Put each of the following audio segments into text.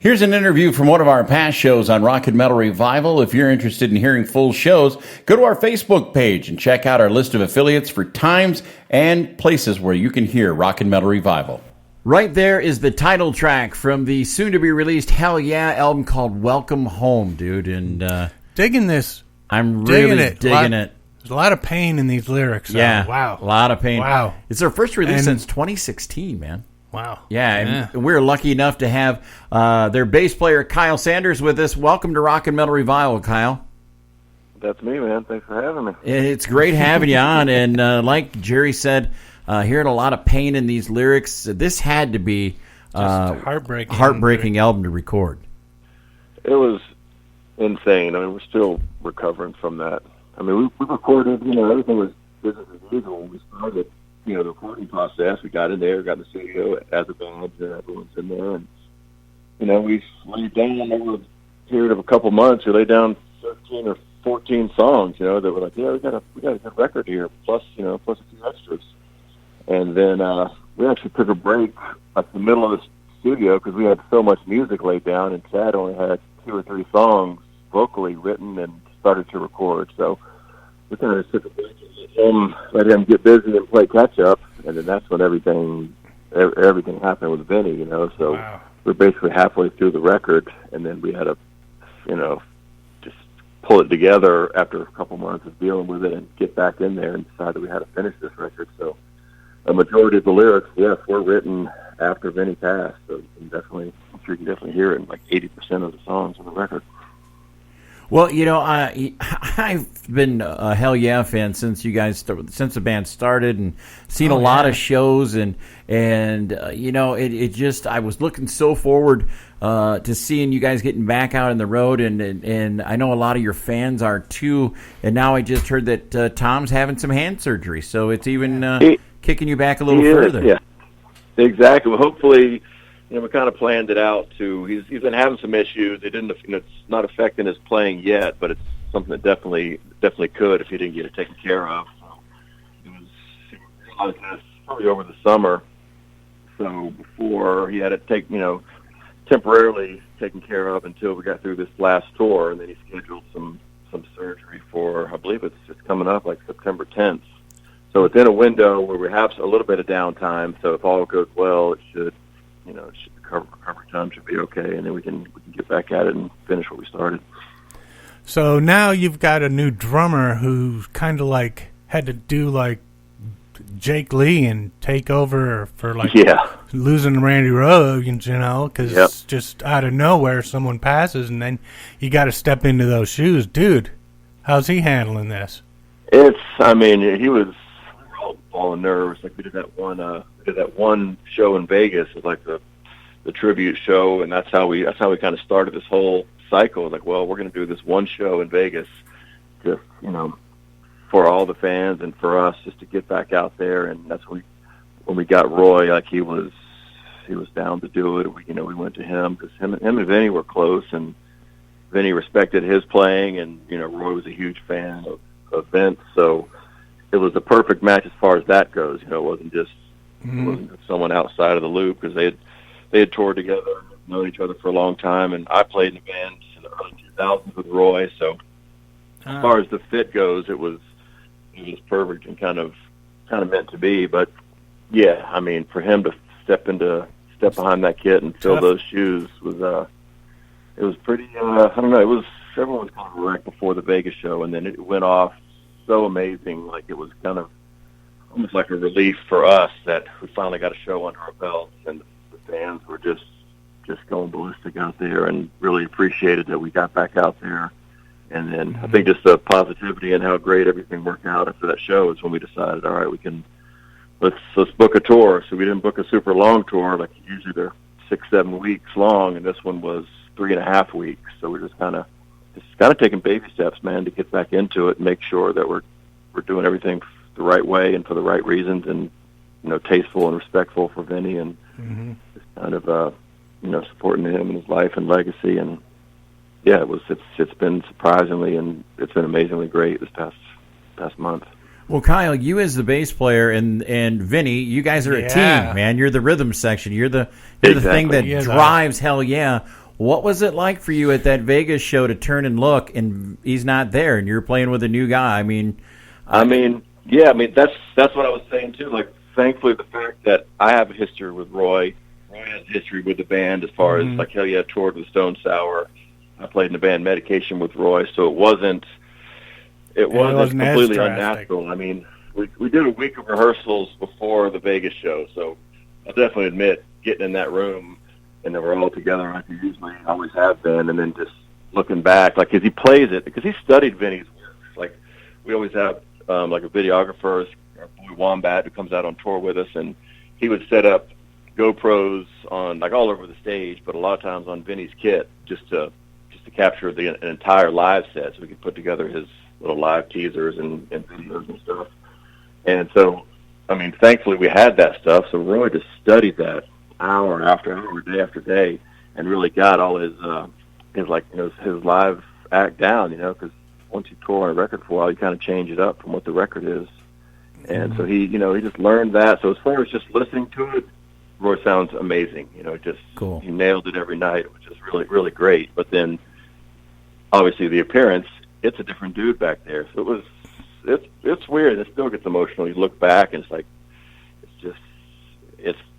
Here's an interview from one of our past shows on Rock and Metal Revival. If you're interested in hearing full shows, go to our Facebook page and check out our list of affiliates for times and places where you can hear Rock and Metal Revival. Right there is the title track from the soon-to-be-released Hell Yeah album called Welcome Home, dude. And digging this. I'm really digging it. There's a lot of pain in these lyrics. Yeah. Wow. A lot of pain. Wow. It's their first release since 2016, man. Wow. Yeah, and we're lucky enough to have their bass player, Kyle Sanders, with us. Welcome to Rock and Metal Revival, Kyle. That's me, man. Thanks for having me. It's great having you on. And like Jerry said, hearing a lot of pain in these lyrics, this had to be a heartbreaking album to record. It was insane. I mean, we're still recovering from that. I mean, we recorded, everything was business as usual when we started. The recording process, we got in there, got in the studio as a band, and everyone's in there, and we laid down over a period of a couple months. We laid down 13 or 14 songs, that were like, we got a good record here, plus a few extras. And then we actually took a break at the middle of the studio because we had so much music laid down, and Chad only had 2 or 3 songs vocally written and started to record. So we kind of took a break and let him get busy and play catch up, and then that's when everything happened with Vinny, So wow. We're basically halfway through the record, and then we had to, just pull it together after a couple months of dealing with it and get back in there and decide that we had to finish this record. So a majority of the lyrics, yes, were written after Vinny passed. So I'm sure you can definitely hear it in like 80% of the songs on the record. Well, I've been a Hell Yeah fan since since the band started, and seen a lot of shows, and it just, I was looking so forward to seeing you guys getting back out on the road, and I know a lot of your fans are too. And now I just heard that Tom's having some hand surgery, so it's even kicking you back a little further. Yeah, exactly. Well, hopefully. We kind of planned it out too. He's been having some issues. It didn't, it's not affecting his playing yet, but it's something that definitely could if he didn't get it taken care of. So he realized this probably over the summer. So before he had it temporarily taken care of until we got through this last tour, and then he scheduled some surgery for, I believe it's coming up like September 10th. So it's in a window where we have a little bit of downtime. So if all goes well, it should. Recovery time should be okay, and then we can get back at it and finish what we started. So now you've got a new drummer who kind of like had to do like Jake Lee and take over for losing Randy Rhoads, because it's just out of nowhere someone passes, and then you got to step into those shoes, dude. How's he handling this? He was all nerves. Like we did that one show in Vegas. It was like the tribute show, and that's how we kind of started this whole cycle. Like, well, we're going to do this one show in Vegas, just for all the fans and for us, just to get back out there. And that's when we got Roy. Like he was down to do it. We went to him because him and Vinny were close, and Vinny respected his playing, and Roy was a huge fan of Vince, so it was a perfect match as far as that goes. It wasn't just someone outside of the loop, because they had toured together, known each other for a long time, and I played in the band in the early 2000s with Roy. So as far as the fit goes, it was perfect and kind of meant to be. But yeah, for him to step behind that kit and fill those shoes was it was pretty. I don't know. It was, everyone was kind of wrecked before the Vegas show, and then it went off so amazing. Like it was kind of almost like a relief for us that we finally got a show under our belts, and the fans were just going ballistic out there, and really appreciated that we got back out there. And then I think just the positivity and how great everything worked out after that show is when we decided, all right, let's book a tour. So we didn't book a super long tour, like usually they're 6-7 weeks long, and this one was 3.5 weeks. So we're just kind of taking baby steps, man, to get back into it and make sure that we're doing everything the right way and for the right reasons, and tasteful and respectful for Vinny, and just kind of supporting him and his life and legacy. And yeah, it's been surprisingly, and it's been amazingly great this past month. Well, Kyle, you as the bass player and Vinny, you guys are a team, man. You're the rhythm section. You're the thing that drives Hell Yeah. What was it like for you at that Vegas show to turn and look, and he's not there, and you're playing with a new guy? I mean, that's what I was saying too. Like, thankfully, the fact that I have a history with Roy has history with the band as far as like Hellyeah toured with Stone Sour. I played in the band Medication with Roy, so it wasn't completely unnatural. I mean, we did a week of rehearsals before the Vegas show, so I'll definitely admit getting in that room and then we're all together like we usually always have been, and then just looking back, like as he plays it, because he studied Vinny's work. Like we always have like a videographer, our boy Wombat, who comes out on tour with us, and he would set up GoPros on like all over the stage, but a lot of times on Vinny's kit just to capture an entire live set, so we could put together his little live teasers and videos and stuff. And so, I mean, thankfully we had that stuff. So Roy just studied that hour after hour, day after day, and really got all his live act down. Because once you tour on a record for a while, you kind of change it up from what the record is. And so he just learned that. So as far as just listening to it, Roy sounds amazing. Just cool. He nailed it every night, which is really, really great. But then, obviously, the appearance, it's a different dude back there. So it's weird. It still gets emotional. You look back, and it's like,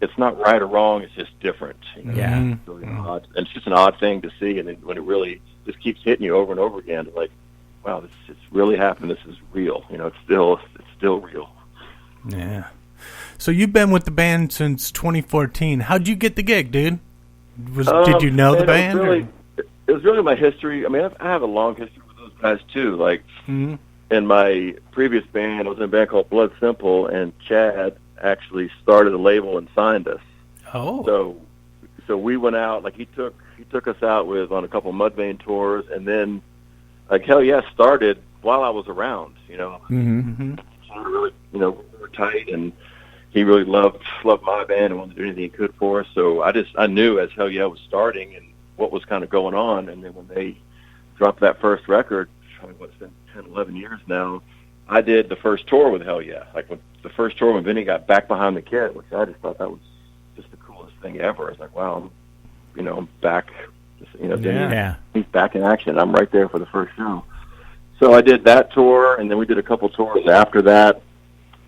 it's not right or wrong. It's just different. Yeah. It's really odd. And it's just an odd thing to see. And then when it really just keeps hitting you over and over again, like, wow, it's really happened. This is real. It's still real. Yeah. So you've been with the band since 2014. How'd you get the gig, dude? Did you know the band? It was really my history. I mean, I have a long history with those guys too. Like in my previous band, I was in a band called Blood Simple, and Chad actually started a label and signed us. Oh. So we went out. Like he took us out on a couple of Mudvayne tours, and then like Hellyeah started while I was around. So really, we were tight, and he really loved my band and wanted to do anything he could for us. So I knew as Hellyeah was starting and what was kind of going on. And then when they dropped that first record, it's been 10, 11 years now, I did the first tour with Hellyeah. Like the first tour when Vinny got back behind the kit, which I just thought that was just the coolest thing ever. It's like, wow, I'm back. He's back in action. I'm right there for the first show. So I did that tour, and then we did a couple tours after that.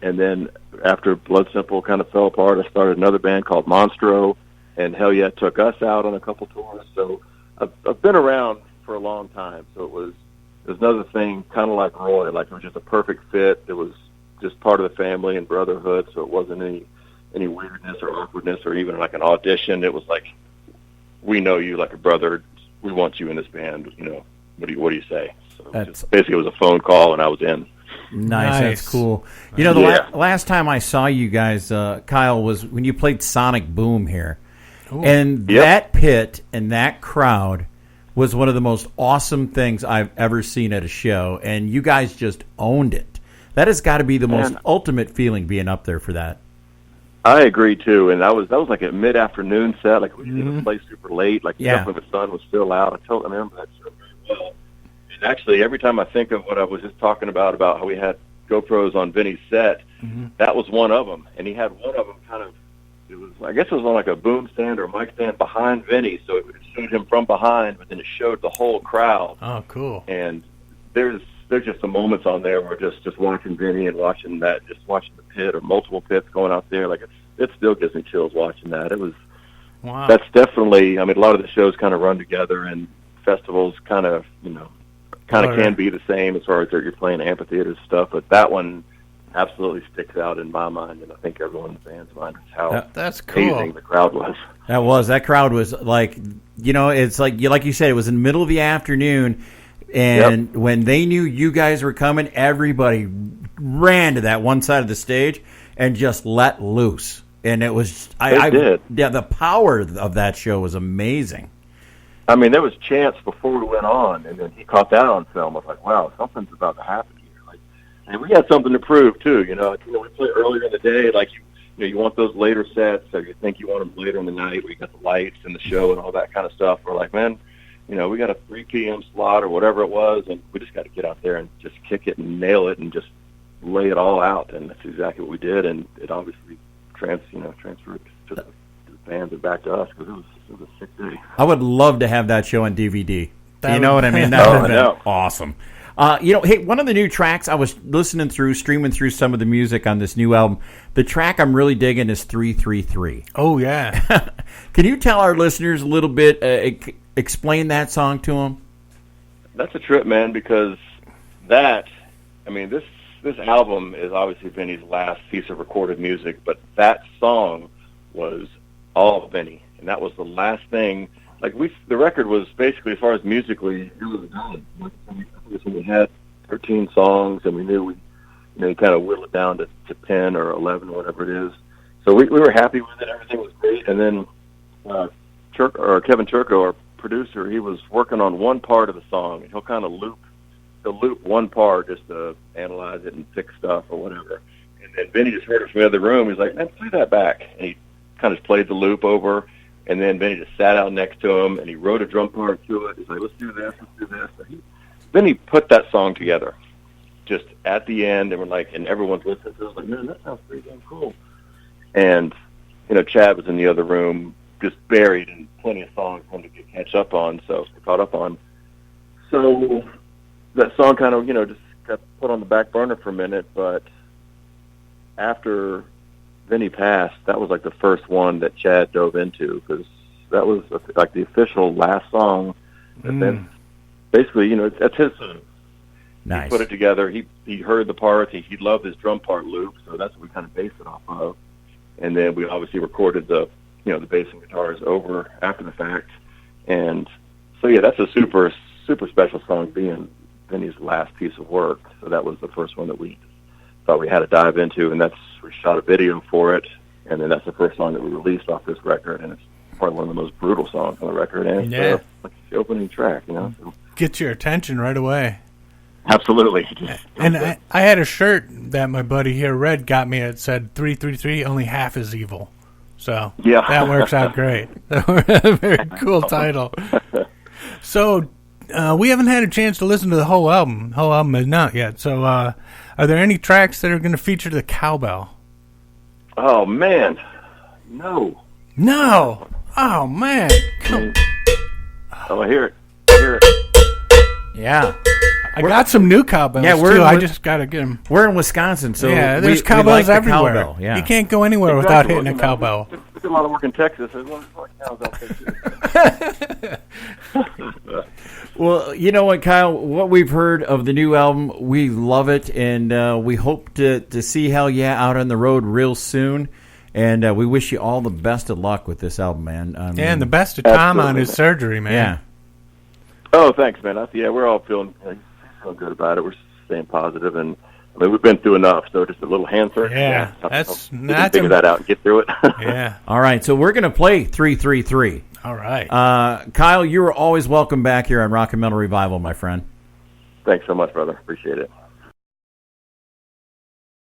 And then after Blood Simple kind of fell apart, I started another band called Monstro, and Hellyeah took us out on a couple tours. So I've been around for a long time. So it was another thing, kind of like Roy. Like it was just a perfect fit. It was just part of the family and brotherhood. So it wasn't any weirdness or awkwardness or even like an audition. It was like, we know you like a brother. We want you in this band. What do you say? So basically, it was a phone call, and I was in. Nice. That's cool. The last time I saw you guys, Kyle, was when you played Sonic Boom here. Ooh. And that pit and that crowd was one of the most awesome things I've ever seen at a show, and you guys just owned it. That has got to be the most ultimate feeling, being up there for that. I agree too, and that was like a mid-afternoon set. Like we didn't play super late. Like definitely the sun was still out. I totally remember that show very well. And actually, every time I think of what I was just talking about how we had GoPros on Vinny's set, that was one of them. And he had one of them I guess it was on like a boom stand or a mic stand behind Vinny, so it showed him from behind, but then it showed the whole crowd. Oh, cool. And there's just some moments on there where just watching Vinny and watching the pit or multiple pits going out there, like it still gives me chills watching that. It was, wow. That's definitely, I mean, a lot of the shows kind of run together, and festivals kind of can be the same as far as you're playing amphitheater stuff, but that one absolutely sticks out in my mind, and I think everyone in the band's mind is how that's cool. amazing the crowd was. That crowd was like, it's like you said, it was in the middle of the afternoon, and when they knew you guys were coming, everybody ran to that one side of the stage and just let loose. And it was, the power of that show was amazing. I mean, there was chants before we went on, and then he caught that on film. I was like, wow, something's about to happen here. And we had something to prove too. We play earlier in the day, like you want those later sets, so you think you want them later in the night. We got the lights and the show and all that kind of stuff. We're like, man, we got a 3 p.m. slot or whatever it was, and we just got to get out there and just kick it and nail it and just lay it all out. And that's exactly what we did. And it obviously transferred to the fans and back to us, because It was a sick day. I would love to have that show on DVD. You know what I mean? That would have been awesome. Hey, one of the new tracks, I was streaming through some of the music on this new album. The track I'm really digging is 333. Oh, yeah. Can you tell our listeners a little bit, explain that song to them? That's a trip, man, because this album is obviously Vinny's last piece of recorded music, but that song was all Vinny, and that was the last thing. The record was basically, as far as musically, it was done. We had 13 songs, and we knew we kind of whittled it down to 10 or 11 or whatever it is. So we were happy with it. Everything was great. And then Kevin Turco, our producer, he was working on one part of the song, and he'll kind of loop one part just to analyze it and fix stuff or whatever. And then Vinny just heard it from the other room. He's like, man, play that back. And he kind of played the loop over. And then Vinny just sat out next to him, and he wrote a drum part to it. He's like, let's do this. Then he put that song together just at the end, and and everyone's listening to it. I was like, man, that sounds pretty damn cool. And, Chad was in the other room just buried in plenty of songs for him to catch up on, caught up on. So that song kind of, just got put on the back burner for a minute, but after Vinny passed, that was the first one that Chad dove into, because that was the official last song. And then basically, that's his song. Nice. He put it together. He heard the parts. He loved his drum part loop, so that's what we kind of based it off of. And then we obviously recorded the bass and guitars over after the fact. And so yeah, that's a super super special song, being Vinny's last piece of work. So that was the first one that we thought we had to dive into, and we shot a video for it, and then that's the first song that we released off this record, and it's probably one of the most brutal songs on the record, and it's the opening track, So. Gets your attention right away. Absolutely. And I had a shirt that my buddy here, Red, got me. It said 333, only half is evil. So that works out great. Very cool title. So we haven't had a chance to listen to the whole album. The whole album is not yet. So are there any tracks that are going to feature the cowbell? Oh, man. No. Oh, man. Oh, I hear it. Yeah. I got some new cowbells, too. I just got to get them. We're in Wisconsin, so there's cowbells everywhere. Cowbell, yeah. You can't go anywhere without hitting a cowbell. We did a lot of work in Texas. There's a lot of cowbells. Well, you know what, Kyle? What we've heard of the new album, we love it, and we hope to see Hell Yeah out on the road real soon. And we wish you all the best of luck with this album, man. And the best of Tom on his surgery, man. Yeah. Oh, thanks, man. We're all feeling good about it. We're staying positive, and we've been through enough. So just a little hand surgery. Yeah, that's figure that out and get through it. Yeah. All right, so we're gonna play 333. All right. Kyle, you are always welcome back here on Rock and Metal Revival, my friend. Thanks so much, brother. Appreciate it.